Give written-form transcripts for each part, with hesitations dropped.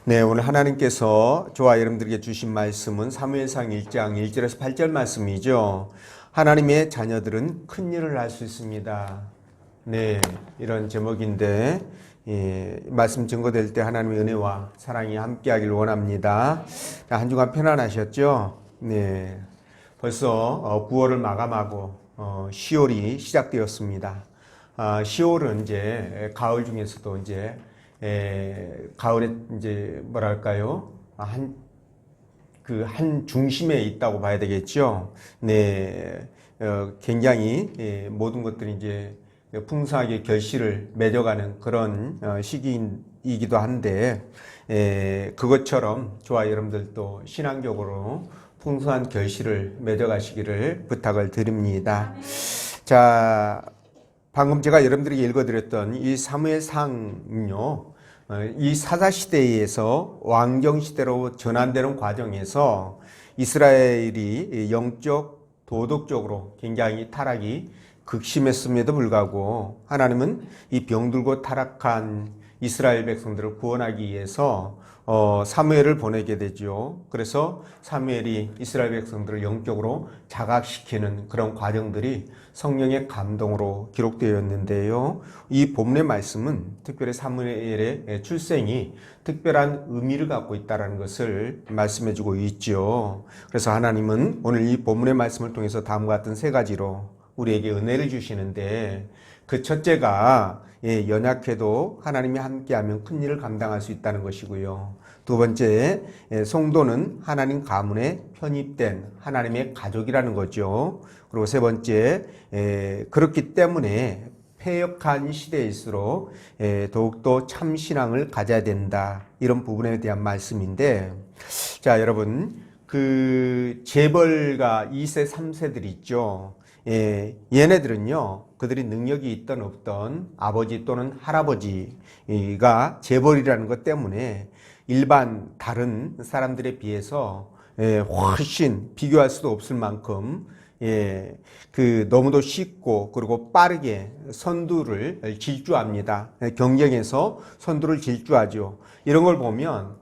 네, 오늘 하나님께서 저와 여러분들에게 주신 말씀은 사무엘상 1장 1절에서 8절 말씀이죠. 하나님의 자녀들은 큰 일을 할 수 있습니다. 네, 이런 제목인데 말씀 증거될 때 하나님의 은혜와 사랑이 함께하길 원합니다. 한 주간 편안하셨죠? 네, 벌써 9월을 마감하고 10월이 시작되었습니다. 10월은 이제 가을 중에서도 이제 가을에 이제 뭐랄까요? 한 중심에 있다고 봐야 되겠죠. 네, 굉장히 모든 것들이 이제 풍성하게 결실을 맺어가는 그런 시기이기도 한데, 그것처럼 저와 여러분들도 신앙적으로 풍성한 결실을 맺어가시기를 부탁을 드립니다. 자, 방금 제가 여러분들에게 읽어드렸던 이 사무엘상은요, 이 사사시대에서 왕정시대로 전환되는 과정에서 이스라엘이 영적, 도덕적으로 굉장히 타락이 극심했음에도 불구하고 하나님은 이 병들고 타락한 이스라엘 백성들을 구원하기 위해서 사무엘을 보내게 되죠. 그래서 사무엘이 이스라엘 백성들을 영적으로 자각시키는 그런 과정들이 성령의 감동으로 기록되어 있는데요. 이 본문의 말씀은 특별히 사무엘의 출생이 특별한 의미를 갖고 있다는 것을 말씀해주고 있죠. 그래서 하나님은 오늘 이 본문의 말씀을 통해서 다음과 같은 세 가지로 우리에게 은혜를 주시는데, 그 첫째가 연약해도 하나님이 함께하면 큰 일을 감당할 수 있다는 것이고요. 두 번째, 성도는 하나님 가문에 편입된 하나님의 가족이라는 거죠. 그리고 세 번째, 그렇기 때문에 패역한 시대일수록 더욱더 참신앙을 가져야 된다, 이런 부분에 대한 말씀인데, 자, 여러분, 그 재벌가 2세, 3세들 있죠. 얘네들은요, 그들이 능력이 있던 없던 아버지 또는 할아버지가 재벌이라는 것 때문에 일반 다른 사람들에 비해서 훨씬 비교할 수도 없을 만큼 너무도 쉽고 그리고 빠르게 선두를 질주합니다. 경쟁에서 선두를 질주하죠. 이런 걸 보면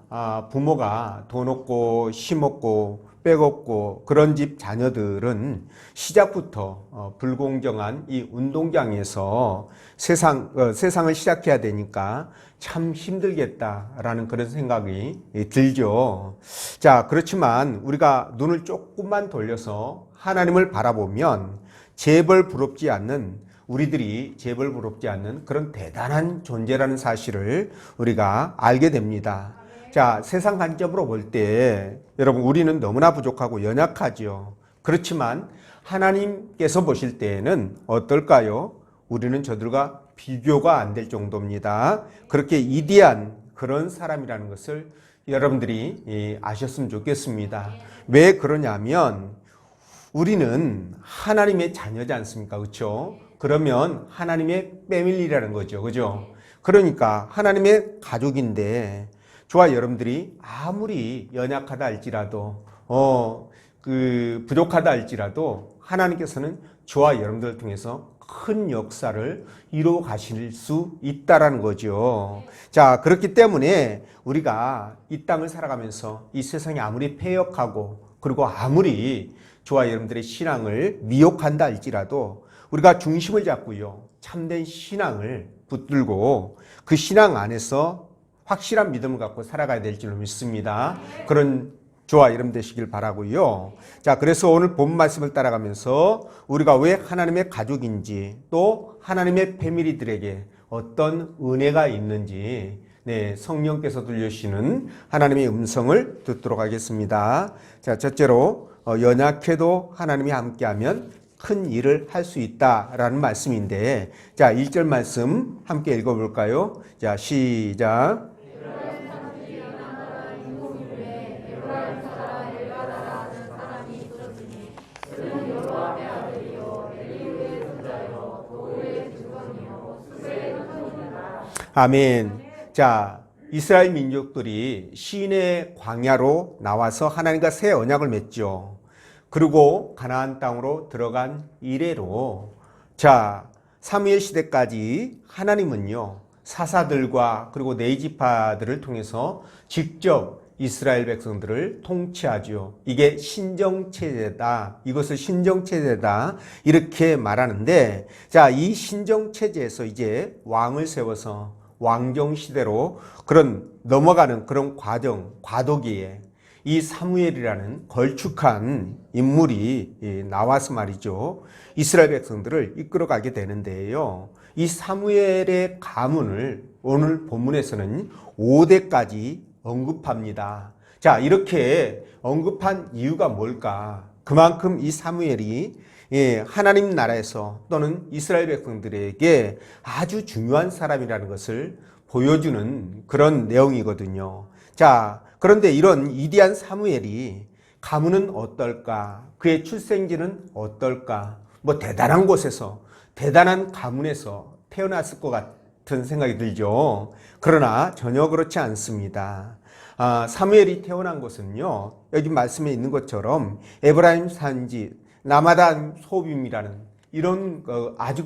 부모가 돈 없고 힘없고 빽 없고 그런 집 자녀들은 시작부터 불공정한 이 운동장에서 세상을 시작해야 되니까 참 힘들겠다라는 그런 생각이 들죠. 자, 그렇지만 우리가 눈을 조금만 돌려서 하나님을 바라보면 재벌 부럽지 않는, 우리들이 재벌 부럽지 않는 그런 대단한 존재라는 사실을 우리가 알게 됩니다. 자, 세상 관점으로 볼 때 여러분, 우리는 너무나 부족하고 연약하죠. 그렇지만 하나님께서 보실 때에는 어떨까요? 우리는 저들과 비교가 안 될 정도입니다. 그렇게 이디한 그런 사람이라는 것을 여러분들이 아셨으면 좋겠습니다. 왜 그러냐면 우리는 하나님의 자녀지 않습니까? 그렇죠? 그러면 하나님의 패밀리라는 거죠. 그죠? 그러니까 하나님의 가족인데, 저와 여러분들이 아무리 연약하다 할지라도 부족하다 할지라도 하나님께서는 저와 여러분들을 통해서 큰 역사를 이루어 가실 수 있다라는 거죠. 자, 그렇기 때문에 우리가 이 땅을 살아가면서 이 세상이 아무리 패역하고 그리고 아무리 저와 여러분들의 신앙을 미혹한다 할지라도 우리가 중심을 잡고요, 참된 신앙을 붙들고 그 신앙 안에서 확실한 믿음을 갖고 살아가야 될 줄로 믿습니다. 그런 저와 여러분 되시길 바라고요. 자, 그래서 오늘 본 말씀을 따라가면서 우리가 왜 하나님의 가족인지, 또 하나님의 패밀리들에게 어떤 은혜가 있는지, 성령께서 들려주시는 하나님의 음성을 듣도록 하겠습니다. 자, 첫째로 연약해도 하나님이 함께하면 큰 일을 할 수 있다라는 말씀인데, 자, 1절 말씀 함께 읽어볼까요? 자, 시작. 아멘. 자, 이스라엘 민족들이 시내 광야로 나와서 하나님과 새 언약을 맺죠. 그리고 가나안 땅으로 들어간 이래로, 자, 사무엘 시대까지 하나님은요, 사사들과 그리고 네 지파들을 통해서 직접 이스라엘 백성들을 통치하죠. 이게 신정체제다. 이것을 신정체제다. 이렇게 말하는데, 자, 이 신정체제에서 이제 왕을 세워서 왕정시대로 그런 넘어가는 그런 과도기에 이 사무엘이라는 걸쭉한 인물이 나와서 말이죠. 이스라엘 백성들을 이끌어가게 되는데요. 이 사무엘의 가문을 오늘 본문에서는 5대까지 언급합니다. 자, 이렇게 언급한 이유가 뭘까? 그만큼 이 사무엘이 하나님 나라에서 또는 이스라엘 백성들에게 아주 중요한 사람이라는 것을 보여주는 그런 내용이거든요. 자, 그런데 이런 위대한 사무엘이 가문은 어떨까? 그의 출생지는 어떨까? 뭐 대단한 곳에서, 대단한 가문에서 태어났을 것 같은 생각이 들죠. 그러나 전혀 그렇지 않습니다. 사무엘이 태어난 곳은요, 여기 말씀에 있는 것처럼 에브라임 산지 라마단 소빔이라는 이런 아주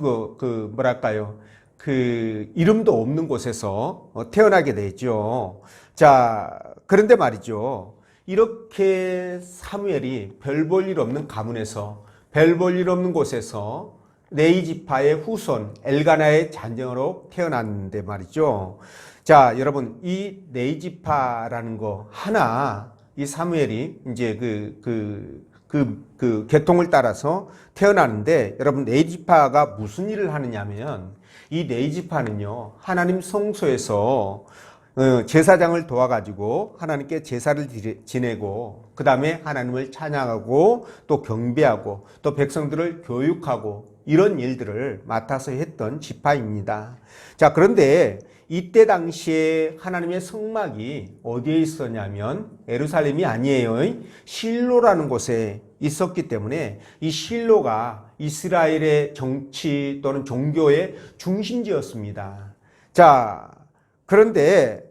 뭐랄까요, 그 이름도 없는 곳에서 태어나게 되죠. 자, 그런데 말이죠. 이렇게 사무엘이 별 볼 일 없는 가문에서, 별 볼 일 없는 곳에서 레위 지파의 후손 엘가나의 자녀로 태어났는데 말이죠. 자, 여러분, 이 레위 지파라는 거 하나, 이 사무엘이 이제 그 계통을 따라서 태어나는데, 여러분, 레위 지파가 무슨 일을 하느냐면, 이 레위 지파는요, 하나님 성소에서 제사장을 도와가지고 하나님께 제사를 지내고, 그 다음에 하나님을 찬양하고, 또 경배하고, 또 백성들을 교육하고, 이런 일들을 맡아서 했던 지파입니다. 자, 그런데 이때 당시에 하나님의 성막이 어디에 있었냐면 예루살렘이 아니에요. 실로라는 곳에 있었기 때문에 이 실로가 이스라엘의 정치 또는 종교의 중심지였습니다. 자, 그런데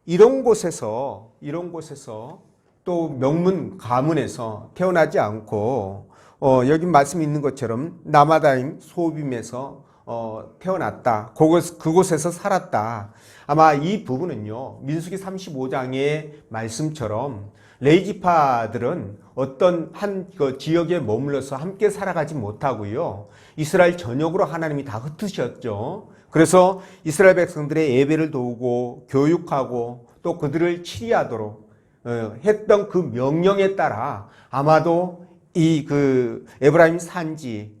이런 곳에서 또 명문 가문에서 태어나지 않고 여기 말씀이 있는 것처럼 라마다임 소빔에서 태어났다. 그곳에서 살았다. 아마 이 부분은요, 민수기 35장의 말씀처럼 레위 지파들은 어떤 한 지역에 머물러서 함께 살아가지 못하고요, 이스라엘 전역으로 하나님이 다 흩으셨죠. 그래서 이스라엘 백성들의 예배를 도우고 교육하고 또 그들을 치리하도록 했던 그 명령에 따라 아마도 이 에브라임 산지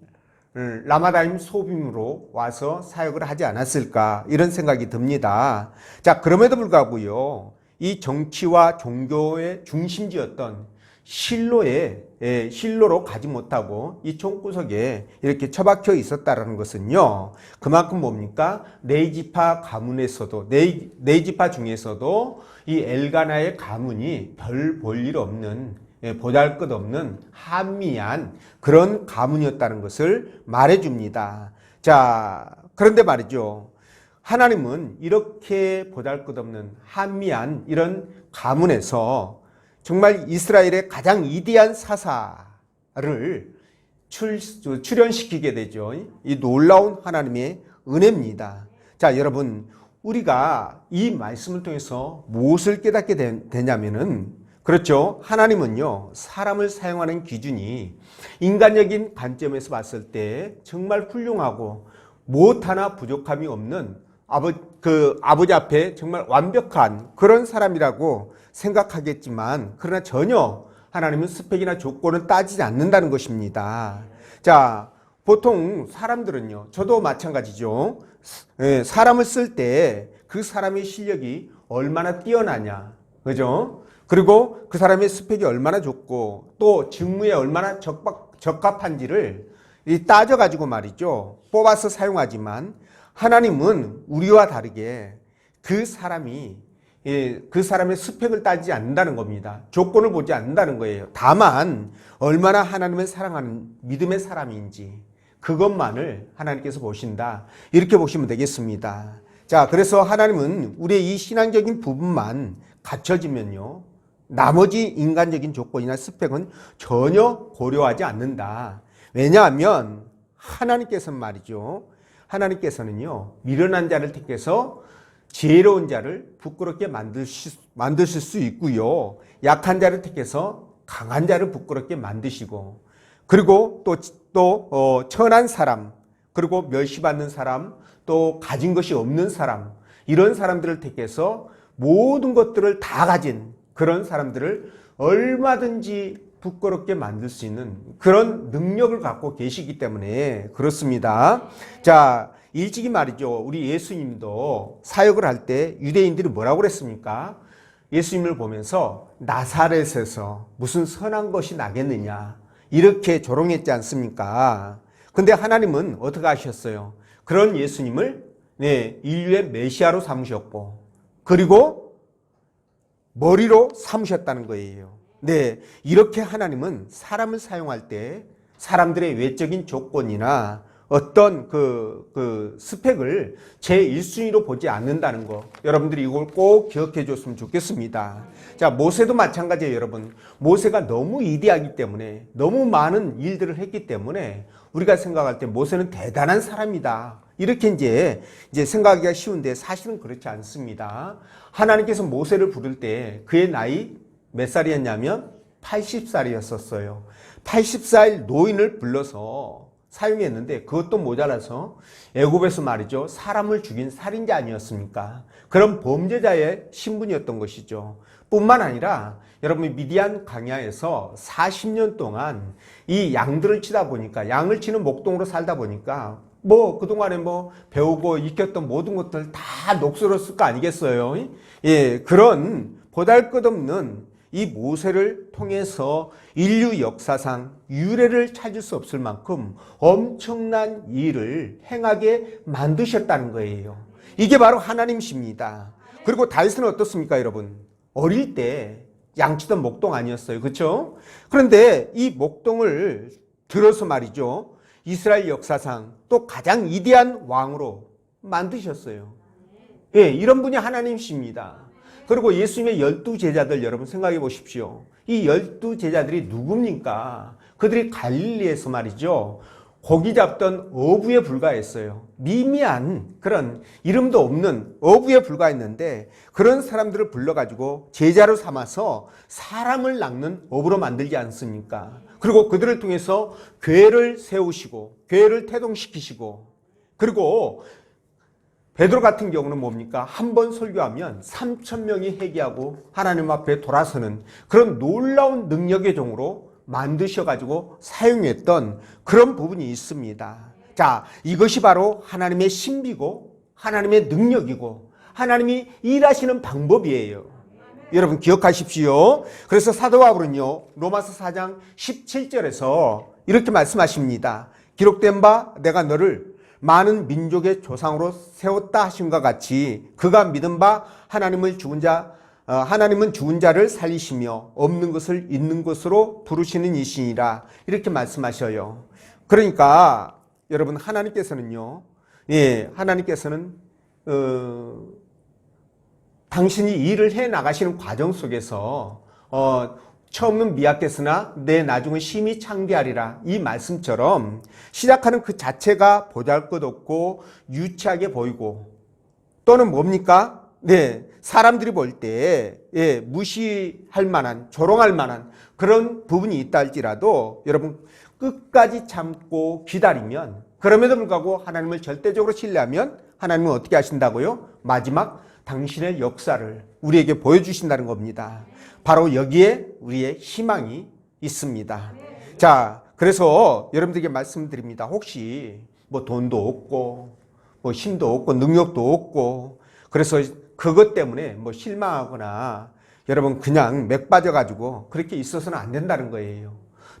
라마다임 소빔으로 와서 사역을 하지 않았을까, 이런 생각이 듭니다. 자, 그럼에도 불구하고요, 이 정치와 종교의 중심지였던 실로로 가지 못하고 이 총구석에 이렇게 처박혀 있었다는 것은요, 그만큼 뭡니까? 레위 지파 가문에서도, 레위 지파 중에서도 이 엘가나의 가문이 별 볼 일 없는, 보잘것없는 한미한 그런 가문이었다는 것을 말해줍니다. 자, 그런데 말이죠, 하나님은 이렇게 보잘것없는 한미한 이런 가문에서 정말 이스라엘의 가장 위대한 사사를 출현시키게 되죠. 이 놀라운 하나님의 은혜입니다. 자, 여러분, 우리가 이 말씀을 통해서 무엇을 깨닫게 되냐면은, 그렇죠, 하나님은요, 사람을 사용하는 기준이 인간적인 관점에서 봤을 때 정말 훌륭하고 무엇 하나 부족함이 없는 아버지 앞에 정말 완벽한 그런 사람이라고 생각하겠지만, 그러나 전혀 하나님은 스펙이나 조건을 따지지 않는다는 것입니다. 자, 보통 사람들은요, 저도 마찬가지죠. 사람을 쓸 때 그 사람의 실력이 얼마나 뛰어나냐, 그죠? 그리고 그 사람의 스펙이 얼마나 좋고 또 직무에 얼마나 적합한지를 따져가지고 말이죠, 뽑아서 사용하지만, 하나님은 우리와 다르게 그 사람의 스펙을 따지지 않는다는 겁니다. 조건을 보지 않는다는 거예요. 다만 얼마나 하나님을 사랑하는 믿음의 사람인지, 그것만을 하나님께서 보신다, 이렇게 보시면 되겠습니다. 자, 그래서 하나님은 우리의 이 신앙적인 부분만 갖춰지면요, 나머지 인간적인 조건이나 스펙은 전혀 고려하지 않는다. 왜냐하면 하나님께서는 말이죠, 하나님께서는요, 미련한 자를 택해서 지혜로운 자를 부끄럽게 만드실 수 있고요. 약한 자를 택해서 강한 자를 부끄럽게 만드시고, 그리고 또 천한 사람, 그리고 멸시받는 사람, 또 가진 것이 없는 사람, 이런 사람들을 택해서 모든 것들을 다 가진 그런 사람들을 얼마든지 부끄럽게 만들 수 있는 그런 능력을 갖고 계시기 때문에 그렇습니다. 자, 일찍이 말이죠. 우리 예수님도 사역을 할 때 유대인들이 뭐라고 그랬습니까? 예수님을 보면서 나사렛에서 무슨 선한 것이 나겠느냐, 이렇게 조롱했지 않습니까? 근데 하나님은 어떻게 하셨어요? 그런 예수님을 인류의 메시아로 삼으셨고, 그리고 머리로 삼으셨다는 거예요. 네, 이렇게 하나님은 사람을 사용할 때 사람들의 외적인 조건이나 어떤 그 스펙을 제1순위로 보지 않는다는 거, 여러분들이 이걸 꼭 기억해 줬으면 좋겠습니다. 자, 모세도 마찬가지예요, 여러분. 모세가 너무 위대하기 때문에, 너무 많은 일들을 했기 때문에 우리가 생각할 때 모세는 대단한 사람이다, 이렇게 이제 생각하기가 쉬운데 사실은 그렇지 않습니다. 하나님께서 모세를 부를 때 그의 나이 몇 살이었냐면 80살이었었어요. 80살 노인을 불러서 사용했는데 그것도 모자라서 애굽에서 말이죠, 사람을 죽인 살인자 아니었습니까? 그런 범죄자의 신분이었던 것이죠. 뿐만 아니라 여러분, 미디안 강야에서 40년 동안 이 양들을 치다 보니까, 양을 치는 목동으로 살다 보니까 그동안에 배우고 익혔던 모든 것들 다 녹슬었을 거 아니겠어요? 예, 그런 보잘것없는 이 모세를 통해서 인류 역사상 유례를 찾을 수 없을 만큼 엄청난 일을 행하게 만드셨다는 거예요. 이게 바로 하나님이십니다. 그리고 다윗은 어떻습니까, 여러분? 어릴 때 양치던 목동 아니었어요, 그렇죠? 그런데 이 목동을 들어서 말이죠, 이스라엘 역사상 또 가장 위대한 왕으로 만드셨어요. 예, 이런 분이 하나님이십니다. 그리고 예수님의 12제자들 여러분 생각해 보십시오. 이 12제자들이 누굽니까? 그들이 갈릴리에서 말이죠, 고기 잡던 어부에 불과했어요. 미미한 그런 이름도 없는 어부에 불과했는데 그런 사람들을 불러가지고 제자로 삼아서 사람을 낚는 어부로 만들지 않습니까? 그리고 그들을 통해서 교회를 세우시고 교회를 태동시키시고, 그리고 베드로 같은 경우는 뭡니까? 한 번 설교하면 3,000명이 회개하고 하나님 앞에 돌아서는 그런 놀라운 능력의 종으로 만드셔가지고 사용했던 그런 부분이 있습니다. 자, 이것이 바로 하나님의 신비고 하나님의 능력이고 하나님이 일하시는 방법이에요. 여러분 기억하십시오. 그래서 사도 바울은요, 로마서 4장 17절에서 이렇게 말씀하십니다. 기록된 바 내가 너를 많은 민족의 조상으로 세웠다 하심과 같이 그가 믿은 바 하나님은 죽은 자를 살리시며 없는 것을 있는 것으로 부르시는 이시니라, 이렇게 말씀하셔요. 그러니까 여러분, 하나님께서는요, 하나님께서는 당신이 일을 해 나가시는 과정 속에서 처음은 미약했으나 내 나중은 심히 창대하리라, 이 말씀처럼 시작하는 그 자체가 보잘것없고 유치하게 보이고, 또는 뭡니까? 사람들이 볼 때 무시할 만한, 조롱할 만한 그런 부분이 있다 할지라도 여러분 끝까지 참고 기다리면, 그럼에도 불구하고 하나님을 절대적으로 신뢰하면 하나님은 어떻게 하신다고요? 마지막 당신의 역사를 우리에게 보여주신다는 겁니다. 바로 여기에 우리의 희망이 있습니다. 자, 그래서 여러분들에게 말씀드립니다. 혹시 돈도 없고 힘도 없고 능력도 없고 그래서 그것 때문에 실망하거나 여러분 그냥 맥 빠져가지고 그렇게 있어서는 안 된다는 거예요.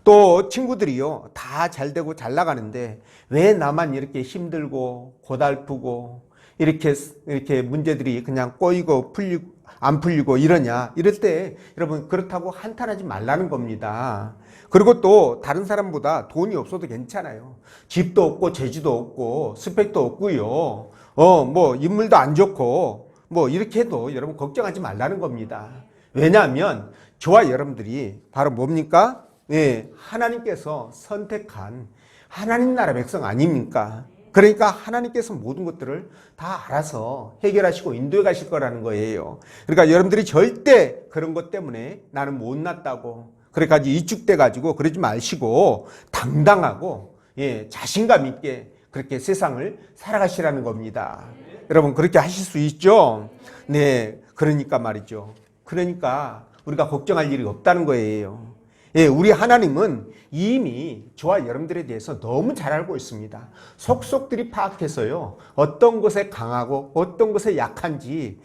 또 친구들이요, 다 잘 되고 잘 나가는데 왜 나만 이렇게 힘들고 고달프고 이렇게 문제들이 그냥 꼬이고 안 풀리고 이러냐, 이럴 때 여러분 그렇다고 한탄하지 말라는 겁니다. 그리고 또 다른 사람보다 돈이 없어도 괜찮아요. 집도 없고 재주도 없고 스펙도 없고요, 인물도 안 좋고 이렇게 해도 여러분 걱정하지 말라는 겁니다. 왜냐하면 저와 여러분들이 바로 뭡니까? 하나님께서 선택한 하나님 나라 백성 아닙니까? 그러니까 하나님께서 모든 것들을 다 알아서 해결하시고 인도해 가실 거라는 거예요. 그러니까 여러분들이 절대 그런 것 때문에 나는 못났다고 그래가지고 이축돼 가지고 그러지 마시고 당당하고 자신감 있게 그렇게 세상을 살아가시라는 겁니다. 여러분 그렇게 하실 수 있죠? 네, 그러니까 말이죠. 그러니까 우리가 걱정할 일이 없다는 거예요. 우리 하나님은 이미 저와 여러분들에 대해서 너무 잘 알고 있습니다. 속속들이 파악해서요. 어떤 것에 강하고 어떤 것에 약한지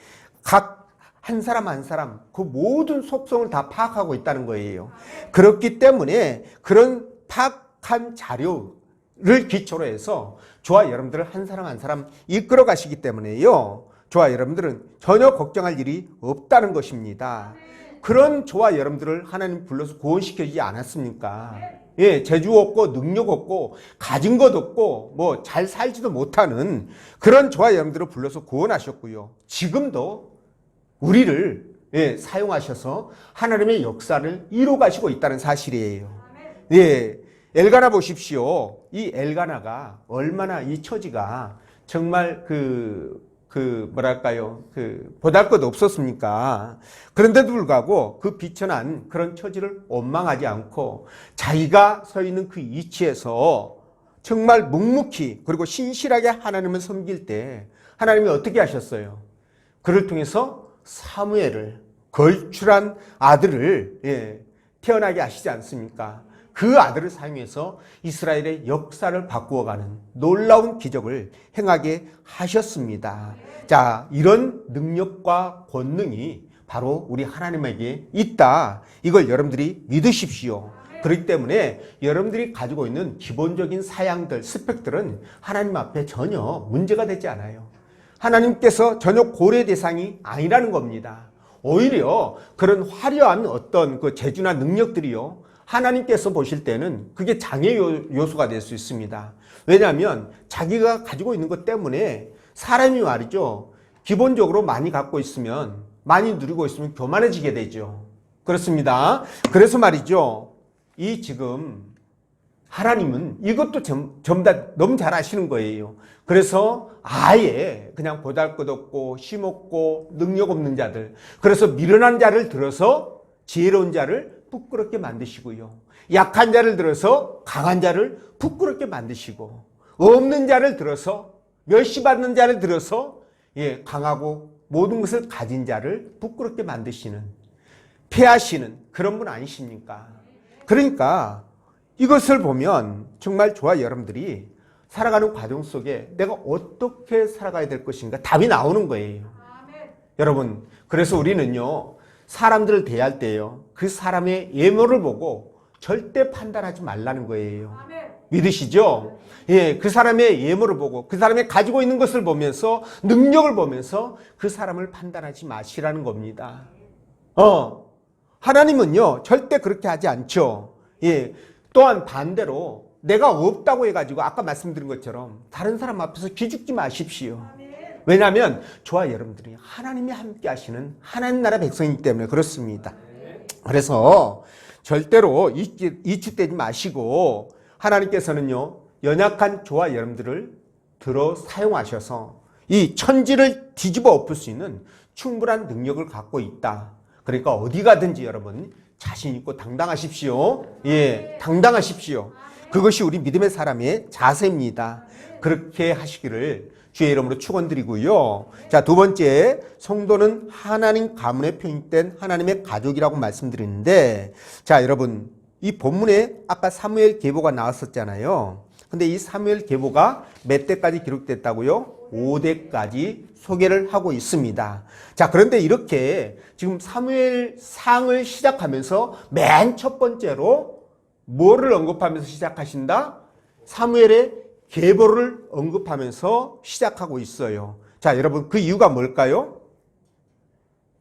각 한 사람 한 사람 그 모든 속성을 다 파악하고 있다는 거예요. 그렇기 때문에 그런 파악한 자료를 기초로 해서 저와 여러분들을 한 사람 한 사람 이끌어 가시기 때문에요. 저와 여러분들은 전혀 걱정할 일이 없다는 것입니다. 그런 저와 여러분들을 하나님 불러서 구원시켜주지 않았습니까? 재주 없고 능력 없고 가진 것 없고 뭐 잘 살지도 못하는 그런 저와 여러분들을 불러서 구원하셨고요. 지금도 우리를 사용하셔서 하나님의 역사를 이루어 가시고 있다는 사실이에요. 엘가나 보십시오. 이 엘가나가 얼마나 이 처지가 정말 뭐랄까요, 보잘것 없었습니까? 그런데도 불구하고 그 비천한 그런 처지를 원망하지 않고 자기가 서 있는 그 위치에서 정말 묵묵히 그리고 신실하게 하나님을 섬길 때 하나님이 어떻게 하셨어요? 그를 통해서 사무엘을 걸출한 아들을 태어나게 하시지 않습니까? 그 아들을 사용해서 이스라엘의 역사를 바꾸어가는 놀라운 기적을 행하게 하셨습니다. 자, 이런 능력과 권능이 바로 우리 하나님에게 있다. 이걸 여러분들이 믿으십시오. 그렇기 때문에 여러분들이 가지고 있는 기본적인 사양들, 스펙들은 하나님 앞에 전혀 문제가 되지 않아요. 하나님께서 전혀 고려 대상이 아니라는 겁니다. 오히려 그런 화려한 어떤 그 재주나 능력들이요. 하나님께서 보실 때는 그게 장애 요소가 될 수 있습니다. 왜냐하면 자기가 가지고 있는 것 때문에 사람이 말이죠. 기본적으로 많이 갖고 있으면 많이 누리고 있으면 교만해지게 되죠. 그렇습니다. 그래서 말이죠. 이 지금 하나님은 이것도 전부 다 너무 잘 아시는 거예요. 그래서 아예 그냥 보잘것없고 힘없고 능력 없는 자들, 그래서 미련한 자를 들어서 지혜로운 자를 부끄럽게 만드시고요. 약한 자를 들어서 강한 자를 부끄럽게 만드시고, 없는 자를 들어서 멸시받는 자를 들어서 강하고 모든 것을 가진 자를 부끄럽게 만드시는, 패하시는 그런 분 아니십니까? 그러니까 이것을 보면 정말 저와 여러분들이 살아가는 과정 속에 내가 어떻게 살아가야 될 것인가 답이 나오는 거예요. 여러분, 그래서 우리는요, 사람들을 대할 때요, 그 사람의 외모를 보고 절대 판단하지 말라는 거예요. 믿으시죠? 그 사람의 외모를 보고 그 사람이 가지고 있는 것을 보면서 능력을 보면서 그 사람을 판단하지 마시라는 겁니다. 하나님은요, 절대 그렇게 하지 않죠. 또한 반대로 내가 없다고 해가지고 아까 말씀드린 것처럼 다른 사람 앞에서 기죽지 마십시오. 왜냐하면 저와 여러분들이 하나님이 함께 하시는 하나님 나라 백성이기 때문에 그렇습니다. 그래서 절대로 이축되지 마시고 하나님께서는요, 연약한 저와 여러분들을 들어 사용하셔서 이 천지를 뒤집어 엎을 수 있는 충분한 능력을 갖고 있다. 그러니까 어디 가든지 여러분 자신 있고 당당하십시오. 당당하십시오. 그것이 우리 믿음의 사람의 자세입니다. 그렇게 하시기를 주의 이름으로 축원드리고요. 자, 두 번째, 성도는 하나님 가문에 편입된 하나님의 가족이라고 말씀드리는데, 자, 여러분, 이 본문에 아까 사무엘 계보가 나왔었잖아요. 근데 이 사무엘 계보가 몇 대까지 기록됐다고요? 5대까지 소개를 하고 있습니다. 자, 그런데 이렇게 지금 사무엘 상을 시작하면서 맨 첫 번째로 뭐를 언급하면서 시작하신다? 사무엘의 계보를 언급하면서 시작하고 있어요. 자, 여러분, 그 이유가 뭘까요?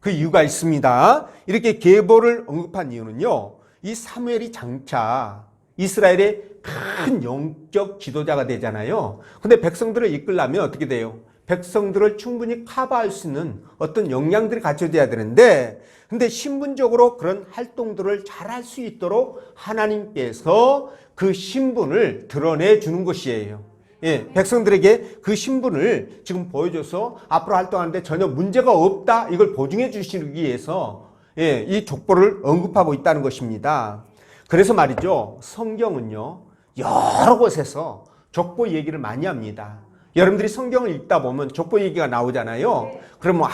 그 이유가 있습니다. 이렇게 계보를 언급한 이유는요, 이 사무엘이 장차 이스라엘의 큰 영적 지도자가 되잖아요. 근데 백성들을 이끌려면 어떻게 돼요? 백성들을 충분히 커버할 수 있는 어떤 역량들이 갖춰져야 되는데, 근데 신분적으로 그런 활동들을 잘 할 수 있도록 하나님께서 그 신분을 드러내 주는 것이에요. 예, 백성들에게 그 신분을 지금 보여줘서 앞으로 활동하는데 전혀 문제가 없다. 이걸 보증해 주시기 위해서 예, 이 족보를 언급하고 있다는 것입니다. 그래서 말이죠. 성경은요. 여러 곳에서 족보 얘기를 많이 합니다. 여러분들이 성경을 읽다 보면 족보 얘기가 나오잖아요. 그러면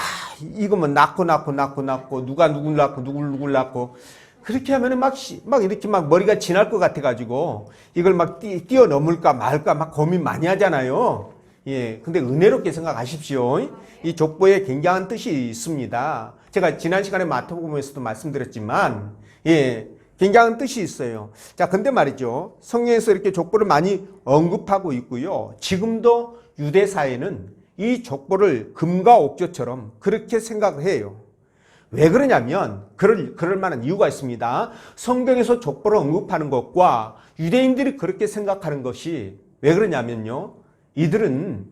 이거 뭐 낳고 누가 누굴 낳고 누굴 낳고 그렇게 하면은 막 이렇게 막 머리가 지날 것 같아가지고 이걸 막 뛰어넘을까 말까 막 고민 많이 하잖아요. 예. 근데 은혜롭게 생각하십시오. 이 족보에 굉장한 뜻이 있습니다. 제가 지난 시간에 마태복음에서도 말씀드렸지만, 예. 굉장한 뜻이 있어요. 자, 근데 말이죠. 성경에서 이렇게 족보를 많이 언급하고 있고요. 지금도 유대사회는 이 족보를 금과 옥조처럼 그렇게 생각을 해요. 왜 그러냐면 그럴 만한 이유가 있습니다. 성경에서 족보를 언급하는 것과 유대인들이 그렇게 생각하는 것이 왜 그러냐면요. 이들은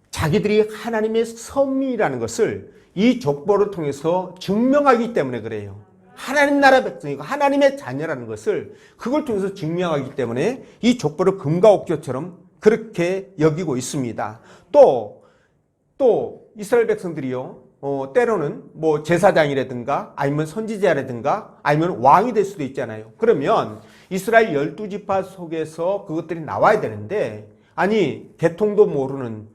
자기들이 하나님의 선민이라는 것을 이 족보를 통해서 증명하기 때문에 그래요. 하나님 나라 백성이고 하나님의 자녀라는 것을 그걸 통해서 증명하기 때문에 이 족보를 금과 옥조처럼 그렇게 여기고 있습니다. 또 이스라엘 백성들이요. 때로는 뭐 제사장이라든가 아니면 선지자라든가 아니면 왕이 될 수도 있잖아요. 그러면 이스라엘 12지파 속에서 그것들이 나와야 되는데 아니 계통도 모르는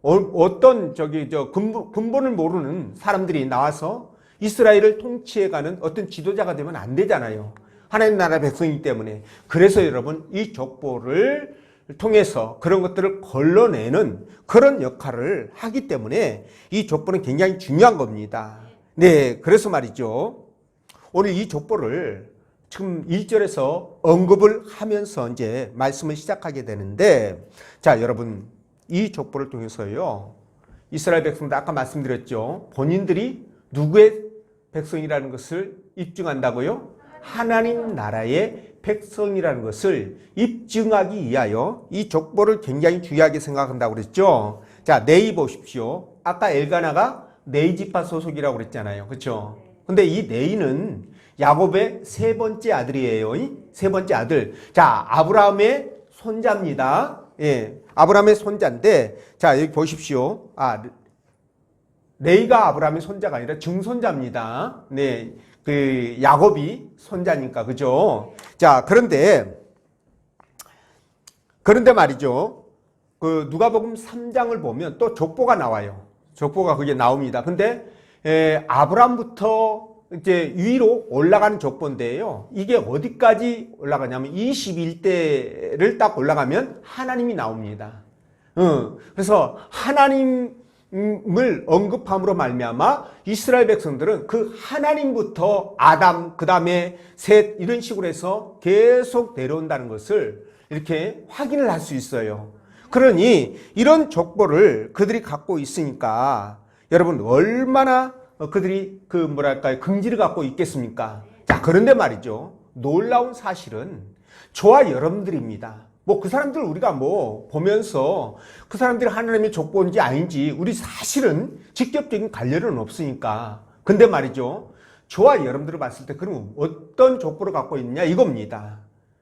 어떤 근본을 모르는 사람들이 나와서 이스라엘을 통치해가는 어떤 지도자가 되면 안 되잖아요. 하나님 나라 백성이기 때문에. 그래서 여러분 이 족보를 통해서 그런 것들을 걸러내는 그런 역할을 하기 때문에 이 족보는 굉장히 중요한 겁니다. 네, 그래서 말이죠. 오늘 이 족보를 지금 1절에서 언급을 하면서 이제 말씀을 시작하게 되는데, 자, 여러분, 이 족보를 통해서요, 이스라엘 백성들 아까 말씀드렸죠. 본인들이 누구의 백성이라는 것을 입증한다고요? 하나님 나라의 백성이라는 것을 입증하기 위하여 이 족보를 굉장히 중요하게 생각한다고 그랬죠. 자, 네이 보십시오. 아까 엘가나가 네이 지파 소속이라고 그랬잖아요. 그렇죠? 근데 이 네이는 야곱의 세 번째 아들이에요. 세 번째 아들. 자, 아브라함의 손자입니다. 예. 아브라함의 손자인데, 자, 여기 보십시오. 레이가 아브라함의 손자가 아니라 증손자입니다. 네. 그 야곱이 손자니까 그죠? 자, 그런데 말이죠. 그 누가복음 3장을 보면 또 족보가 나와요. 족보가 그게 나옵니다. 근데 아브라함부터 이제 위로 올라가는 족보인데요. 이게 어디까지 올라가냐면 21대를 딱 올라가면 하나님이 나옵니다. 그래서 하나님을 언급함으로 말미암아 이스라엘 백성들은 그 하나님부터 아담, 그 다음에 셋 이런 식으로 해서 계속 내려온다는 것을 이렇게 확인을 할 수 있어요. 그러니 이런 족보를 그들이 갖고 있으니까 여러분 얼마나 그들이 긍지를 갖고 있겠습니까? 자, 그런데 말이죠. 놀라운 사실은 저와 여러분들입니다. 뭐 그 사람들 우리가 뭐 보면서 그 사람들이 하나님의 족보인지 아닌지 우리 사실은 직접적인 관련은 없으니까. 근데 말이죠. 저와 여러분들을 봤을 때 그럼 어떤 족보를 갖고 있느냐 이겁니다.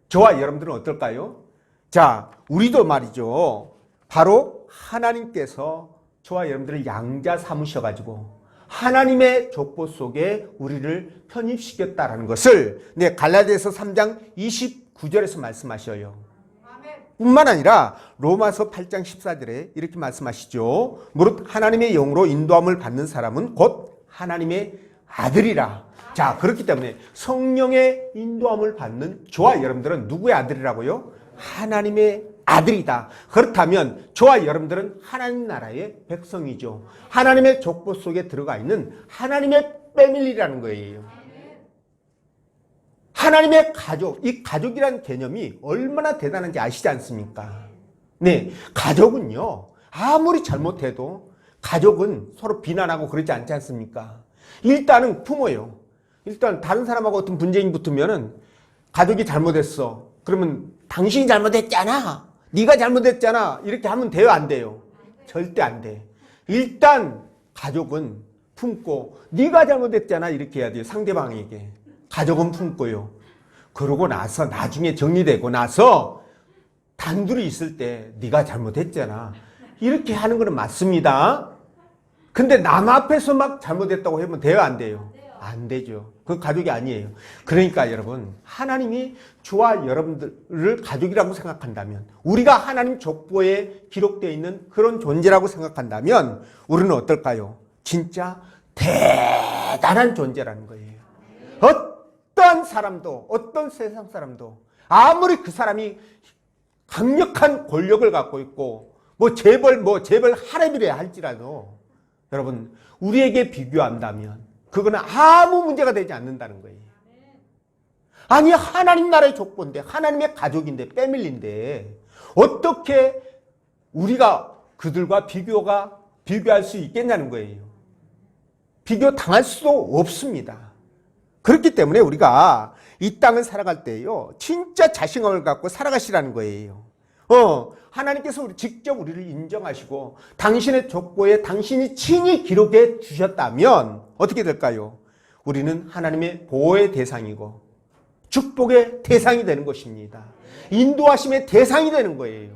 저와 여러분들은 어떨까요? 자, 우리도 말이죠. 바로 하나님께서 저와 여러분들을 양자 삼으셔가지고 하나님의 족보 속에 우리를 편입시켰다라는 것을 갈라디아서 3장 29절에서 말씀하셔요. 뿐만 아니라 로마서 8장 14절에 이렇게 말씀하시죠. 무릇 하나님의 영으로 인도함을 받는 사람은 곧 하나님의 아들이라. 자, 그렇기 때문에 성령의 인도함을 받는 저와 여러분들은 누구의 아들이라고요? 하나님의 아들이다. 그렇다면 저와 여러분들은 하나님 나라의 백성이죠. 하나님의 족보 속에 들어가 있는 하나님의 패밀리라는 거예요. 하나님의 가족, 이 가족이라는 개념이 얼마나 대단한지 아시지 않습니까? 네, 가족은요, 아무리 잘못해도 가족은 서로 비난하고 그러지 않지 않습니까? 일단은 부모요. 일단 다른 사람하고 어떤 분쟁이 붙으면은 가족이 잘못했어. 그러면 당신이 잘못했잖아. 네가 잘못했잖아. 이렇게 하면 돼요, 안 돼요? 절대 안 돼. 일단 가족은 품고 네가 잘못했잖아. 이렇게 해야 돼요, 상대방에게. 가족은 품고요. 그러고 나서 나중에 정리되고 나서 단둘이 있을 때 네가 잘못했잖아. 이렇게 하는 거는 맞습니다. 근데 남 앞에서 막 잘못했다고 하면 돼요, 안 돼요? 안 되죠. 그건 가족이 아니에요. 그러니까 여러분, 하나님이 저와 여러분들을 가족이라고 생각한다면, 우리가 하나님 족보에 기록되어 있는 그런 존재라고 생각한다면 우리는 어떨까요? 진짜 대단한 존재라는 거예요. 어떤 사람도, 어떤 세상 사람도 아무리 그 사람이 강력한 권력을 갖고 있고 재벌 하랩이라 할지라도 여러분, 우리에게 비교한다면 그거는 아무 문제가 되지 않는다는 거예요. 아니, 하나님 나라의 족보인데, 하나님의 가족인데, 패밀리인데 어떻게 우리가 그들과 비교할 수 있겠냐는 거예요. 비교 당할 수도 없습니다. 그렇기 때문에 우리가 이 땅을 살아갈 때요, 진짜 자신감을 갖고 살아가시라는 거예요. 하나님께서 직접 우리를 인정하시고 당신의 족보에 당신이 친히 기록해 주셨다면 어떻게 될까요? 우리는 하나님의 보호의 대상이고 축복의 대상이 되는 것입니다. 인도하심의 대상이 되는 거예요.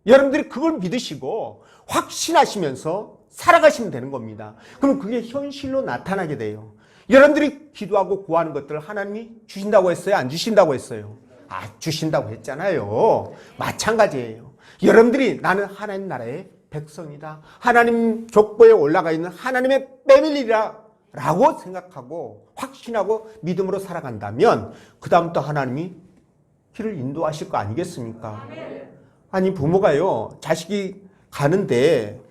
여러분들이 그걸 믿으시고 확신하시면서 살아가시면 되는 겁니다. 그럼 그게 현실로 나타나게 돼요. 여러분들이 기도하고 구하는 것들을 하나님이 주신다고 했어요? 안 주신다고 했어요? 주신다고 했잖아요. 마찬가지예요. 여러분들이 나는 하나님 나라의 백성이다, 하나님 족보에 올라가 있는 하나님의 패밀리라고 생각하고 확신하고 믿음으로 살아간다면 그 다음부터 하나님이 길을 인도하실 거 아니겠습니까? 아니, 부모가요, 자식이 가는데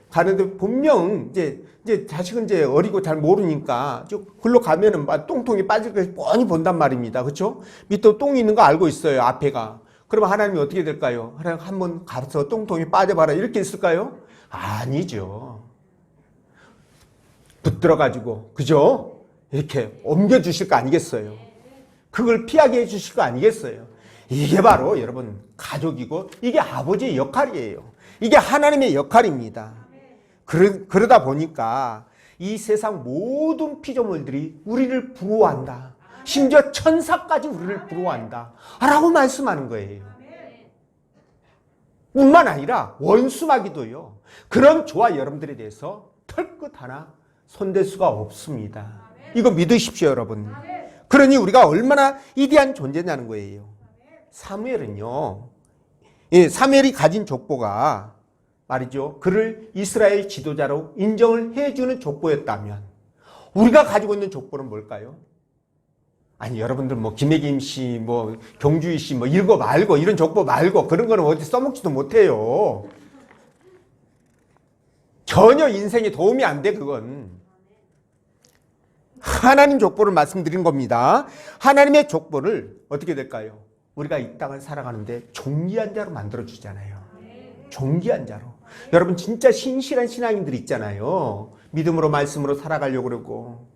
분명 이제 자식은 이제 어리고 잘 모르니까 글로 가면은 똥통이 빠질 걸 뻔히 본단 말입니다. 그렇죠? 밑에 똥이 있는 거 알고 있어요, 앞에가. 그러면 하나님이 어떻게 될까요? 하나님 한번 가서 똥통이 빠져봐라 이렇게 있을까요? 아니죠. 붙들어가지고, 그죠? 이렇게 옮겨주실 거 아니겠어요? 그걸 피하게 해주실 거 아니겠어요? 이게 바로 여러분 가족이고 이게 아버지의 역할이에요. 이게 하나님의 역할입니다. 그러다 보니까 이 세상 모든 피조물들이 우리를 부러워한다. 심지어 천사까지 우리를 부러워한다 라고 말씀하는 거예요. 뿐만 아니라 원수마귀도요, 그런 저와 여러분들에 대해서 털끝 하나 손댈 수가 없습니다. 이거 믿으십시오, 여러분. 그러니 우리가 얼마나 위대한 존재냐는 거예요. 사무엘은요, 사무엘이 가진 족보가 말이죠, 그를 이스라엘 지도자로 인정을 해주는 족보였다면 우리가 가지고 있는 족보는 뭘까요? 아니, 여러분들 김혜김 씨, 경주희 씨 이런 거 말고, 이런 족보 말고 그런 거는 어디 써먹지도 못해요. 전혀 인생에 도움이 안 돼, 그건. 하나님 족보를 말씀드린 겁니다. 하나님의 족보를 어떻게 될까요? 우리가 이 땅을 살아가는데 존귀한 자로 만들어주잖아요. 존귀한 자로. 여러분, 진짜 신실한 신앙인들 있잖아요. 믿음으로 말씀으로 살아가려고 그러고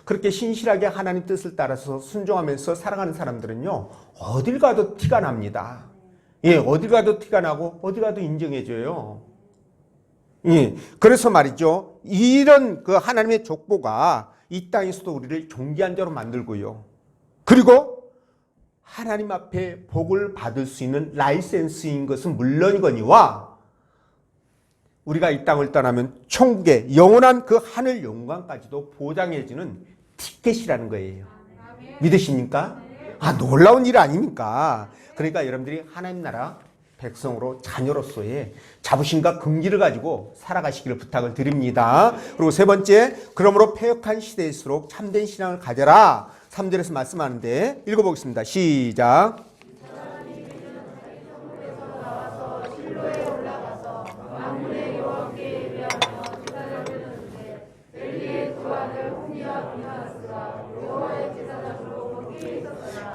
그렇게 신실하게 하나님 뜻을 따라서 순종하면서 살아가는 사람들은요, 어딜 가도 티가 납니다. 어딜 가도 티가 나고 어딜 가도 인정해줘요. 그래서 말이죠, 이런 그 하나님의 족보가 이 땅에서도 우리를 존귀한 자로 만들고요, 그리고 하나님 앞에 복을 받을 수 있는 라이센스인 것은 물론이거니와 우리가 이 땅을 떠나면 천국의 영원한 그 하늘 영광까지도 보장해주는 티켓이라는 거예요. 믿으십니까? 놀라운 일 아닙니까? 그러니까 여러분들이 하나님 나라 백성으로, 자녀로서의 자부심과 긍지를 가지고 살아가시기를 부탁을 드립니다. 그리고 세 번째, 그러므로 패역한 시대일수록 참된 신앙을 가져라. 3절에서 말씀하는데 읽어보겠습니다. 시작.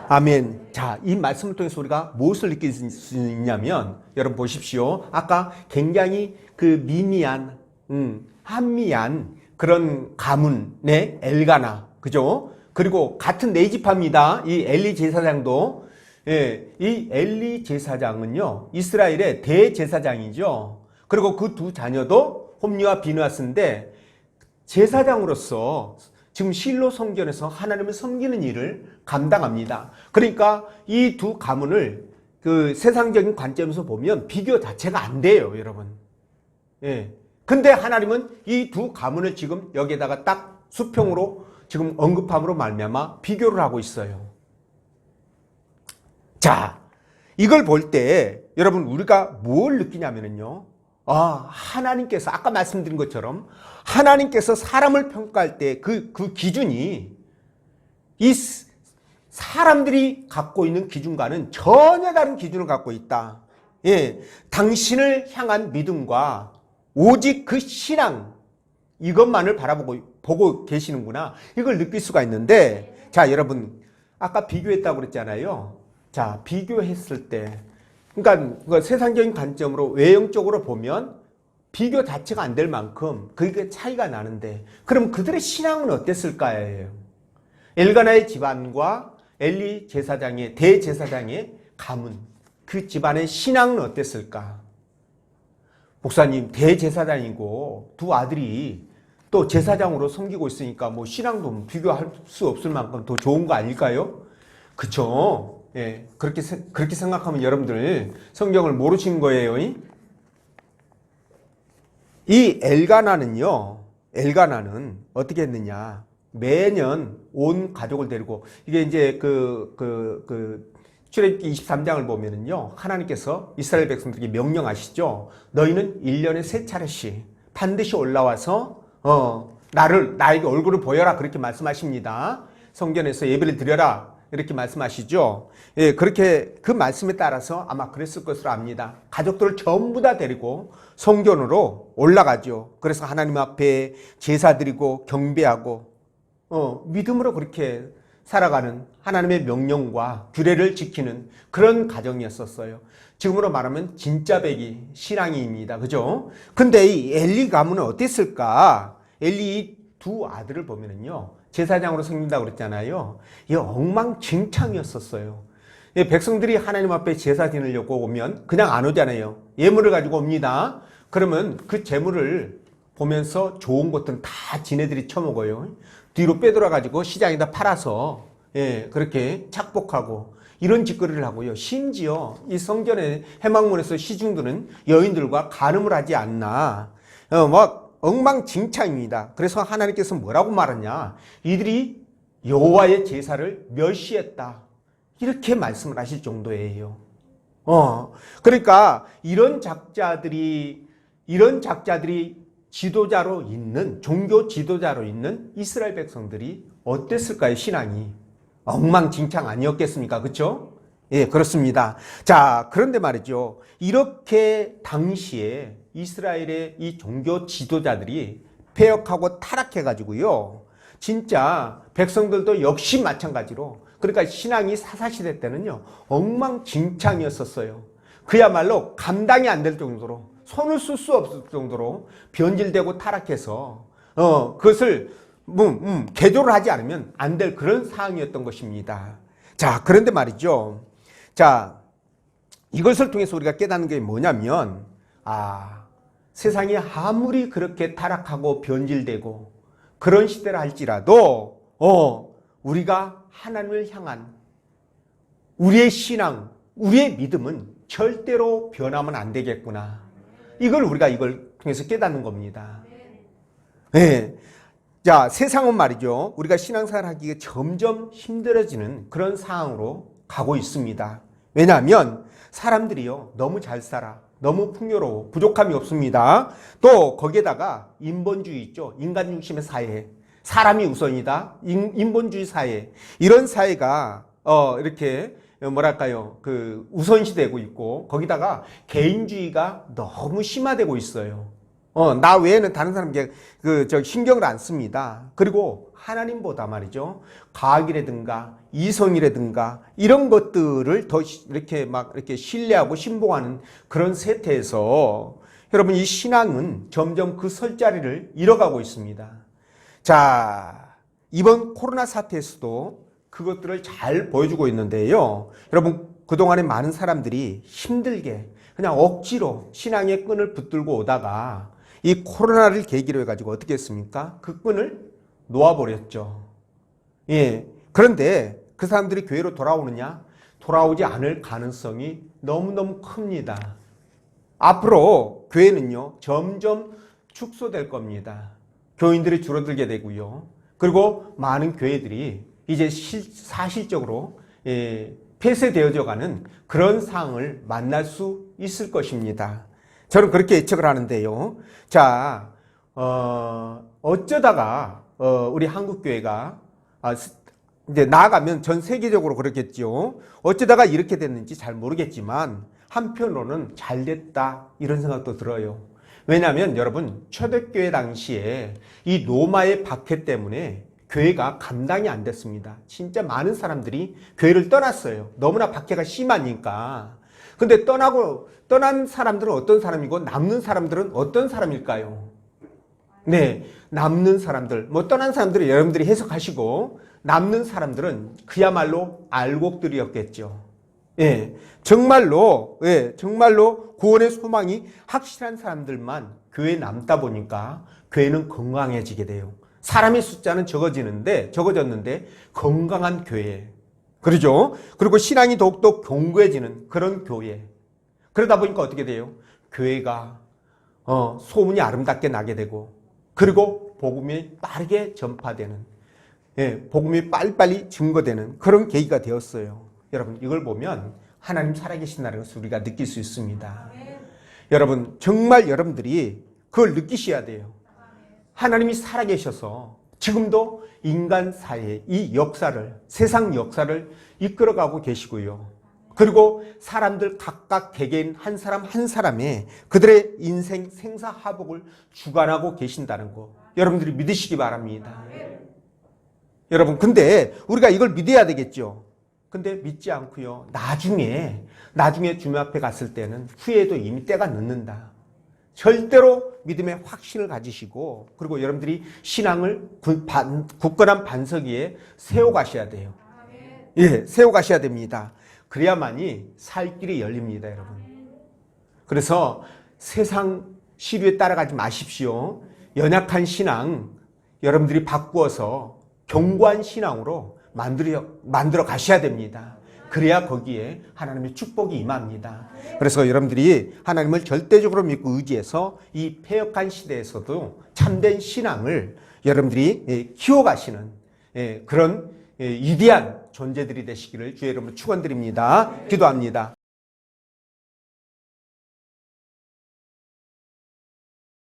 아멘. 자, 이 말씀을 통해서 우리가 무엇을 느낄 수 있냐면, 여러분 보십시오. 아까 굉장히 그 미미한, 한미한 그런 가문의 엘가나, 그죠? 그리고 같은 네 지파입니다. 이 엘리 제사장도. 이 엘리 제사장은요, 이스라엘의 대제사장이죠. 그리고 그 두 자녀도 홈리와 비느하스인데, 제사장으로서 지금 실로 성전에서 하나님을 섬기는 일을 감당합니다. 그러니까 이 두 가문을 그 세상적인 관점에서 보면 비교 자체가 안 돼요, 여러분. 예. 근데 하나님은 이 두 가문을 지금 여기에다가 딱 수평으로 지금 언급함으로 말미암아 비교를 하고 있어요. 자, 이걸 볼 때 여러분 우리가 뭘 느끼냐면요. 하나님께서 아까 말씀드린 것처럼 하나님께서 사람을 평가할 때 그 기준이 이 사람들이 갖고 있는 기준과는 전혀 다른 기준을 갖고 있다. 예, 당신을 향한 믿음과 오직 그 신앙 이것만을 보고 계시는구나. 이걸 느낄 수가 있는데, 자, 여러분 아까 비교했다고 그랬잖아요. 자, 비교했을 때, 그러니까 세상적인 관점으로 외형적으로 보면 비교 자체가 안 될 만큼 그게 차이가 나는데, 그럼 그들의 신앙은 어땠을까요? 엘가나의 집안과 엘리 제사장의 대제사장의 가문, 그 집안의 신앙은 어땠을까? 목사님, 대제사장이고 두 아들이 또 제사장으로 섬기고 있으니까 뭐 신앙도 비교할 수 없을 만큼 더 좋은 거 아닐까요? 그쵸? 예, 그렇게 생각하면 여러분들 성경을 모르신 거예요. 이 엘가나는 어떻게 했느냐? 매년 온 가족을 데리고, 이게 이제 출애굽기 23장을 보면은요, 하나님께서 이스라엘 백성들에게 명령하시죠. 너희는 1년에 3차례씩 반드시 올라와서 나에게 얼굴을 보여라, 그렇게 말씀하십니다. 성전에서 예배를 드려라, 이렇게 말씀하시죠. 예, 그렇게 그 말씀에 따라서 아마 그랬을 것으로 압니다. 가족들을 전부 다 데리고 성전으로 올라가죠. 그래서 하나님 앞에 제사 드리고 경배하고 믿음으로 그렇게 살아가는 하나님의 명령과 규례를 지키는 그런 가정이었었어요. 지금으로 말하면 진짜 배기 신앙이입니다. 그죠? 근데 이 엘리 가문은 어땠을까? 엘리 두 아들을 보면은요, 제사장으로 섬긴다고 그랬잖아요. 이 엉망진창이었었어요. 백성들이 하나님 앞에 제사 지내려고 오면 그냥 안 오잖아요. 예물을 가지고 옵니다. 그러면 그 재물을 보면서 좋은 것들은 다 지네들이 처먹어요. 뒤로 빼돌아가지고 시장에다 팔아서 그렇게 착복하고 이런 짓거리를 하고요. 심지어 이 성전의 회막문에서 시중드는 여인들과 간음을 하지 않나. 막 엉망진창입니다. 그래서 하나님께서 뭐라고 말하냐? 이들이 여호와의 제사를 멸시했다. 이렇게 말씀을 하실 정도예요. 그러니까 이런 작자들이 지도자로 있는, 종교 지도자로 있는 이스라엘 백성들이 어땠을까요? 신앙이 엉망진창 아니었겠습니까? 그렇죠? 예, 그렇습니다. 자, 그런데 말이죠. 이렇게 당시에 이스라엘의 이 종교 지도자들이 폐역하고 타락해가지고요, 진짜 백성들도 역시 마찬가지로, 그러니까 신앙이 사사시대 때는요 엉망진창이었었어요. 그야말로 감당이 안 될 정도로, 손을 쓸 수 없을 정도로 변질되고 타락해서 그것을 개조를 하지 않으면 안 될 그런 상황이었던 것입니다. 자, 그런데 말이죠. 자, 이것을 통해서 우리가 깨닫는 게 뭐냐면, 세상이 아무리 그렇게 타락하고 변질되고 그런 시대라 할지라도 우리가 하나님을 향한 우리의 신앙, 우리의 믿음은 절대로 변하면 안 되겠구나. 이걸 통해서 깨닫는 겁니다. 네. 자, 세상은 말이죠, 우리가 신앙생활 하기가 점점 힘들어지는 그런 상황으로 가고 있습니다. 왜냐하면 사람들이요 너무 잘 살아, 너무 풍요로워, 부족함이 없습니다. 또 거기에다가 인본주의 있죠. 인간 중심의 사회, 사람이 우선이다, 인본주의 사회, 이런 사회가 이렇게 뭐랄까요, 그 우선시되고 있고, 거기다가 개인주의가 너무 심화되고 있어요. 나 외에는 다른 사람에게 신경을 안 씁니다. 그리고 하나님보다 말이죠, 과학이라든가 이성이라든가 이런 것들을 더 이렇게 신뢰하고 신봉하는 그런 세태에서 여러분, 이 신앙은 점점 그 설 자리를 잃어가고 있습니다. 자, 이번 코로나 사태에서도 그것들을 잘 보여주고 있는데요. 여러분, 그동안에 많은 사람들이 힘들게 그냥 억지로 신앙의 끈을 붙들고 오다가 이 코로나를 계기로 해가지고 어떻게 했습니까? 그 끈을 놓아버렸죠. 예. 그런데 그 사람들이 교회로 돌아오느냐? 돌아오지 않을 가능성이 너무너무 큽니다. 앞으로 교회는요, 점점 축소될 겁니다. 교인들이 줄어들게 되고요. 그리고 많은 교회들이 이제 사실적으로 폐쇄되어져 가는 그런 상황을 만날 수 있을 것입니다. 저는 그렇게 예측을 하는데요. 자, 어쩌다가 우리 한국교회가 이제 나아가면 전 세계적으로 그렇겠죠. 어쩌다가 이렇게 됐는지 잘 모르겠지만 한편으로는 잘 됐다 이런 생각도 들어요. 왜냐하면 여러분 초대교회 당시에 이 로마의 박해 때문에 교회가 감당이 안 됐습니다. 진짜 많은 사람들이 교회를 떠났어요. 너무나 박해가 심하니까. 근데 떠난 사람들은 어떤 사람이고 남는 사람들은 어떤 사람일까요? 네, 남는 사람들, 떠난 사람들은 여러분들이 해석하시고 남는 사람들은 그야말로 알곡들이었겠죠. 예, 정말로 구원의 소망이 확실한 사람들만 교회에 남다 보니까 교회는 건강해지게 돼요. 사람의 숫자는 적어졌는데 건강한 교회. 그러죠? 그리고 신앙이 더욱더 견고해지는 그런 교회. 그러다 보니까 어떻게 돼요? 교회가 소문이 아름답게 나게 되고 그리고 복음이 빠르게 전파되는 복음이 빨리빨리 증거되는 그런 계기가 되었어요. 여러분 이걸 보면 하나님 살아계신다는 것을 우리가 느낄 수 있습니다. 여러분 정말 여러분들이 그걸 느끼셔야 돼요. 하나님이 살아계셔서 지금도 인간 사회의 이 역사를, 세상 역사를 이끌어가고 계시고요. 그리고 사람들 각각 개개인 한 사람 한 사람의 그들의 인생 생사화복을 주관하고 계신다는 거 여러분들이 믿으시기 바랍니다. 여러분 근데 우리가 이걸 믿어야 되겠죠. 근데 믿지 않고요. 나중에 주님 앞에 갔을 때는 후회도 이미 때가 늦는다. 절대로 믿음의 확신을 가지시고 그리고 여러분들이 신앙을 굳건한 반석 위에 세워가셔야 돼요. 예, 세워가셔야 됩니다. 그래야만이 살 길이 열립니다, 여러분. 그래서 세상 시류에 따라가지 마십시오. 연약한 신앙 여러분들이 바꾸어서 견고한 신앙으로 만들어 가셔야 됩니다. 그래야 거기에 하나님의 축복이 임합니다. 그래서 여러분들이 하나님을 절대적으로 믿고 의지해서 이 패역한 시대에서도 참된 신앙을 여러분들이 키워가시는 그런 위대한 존재들이 되시기를 주의 이름으로 축원드립니다. 기도합니다.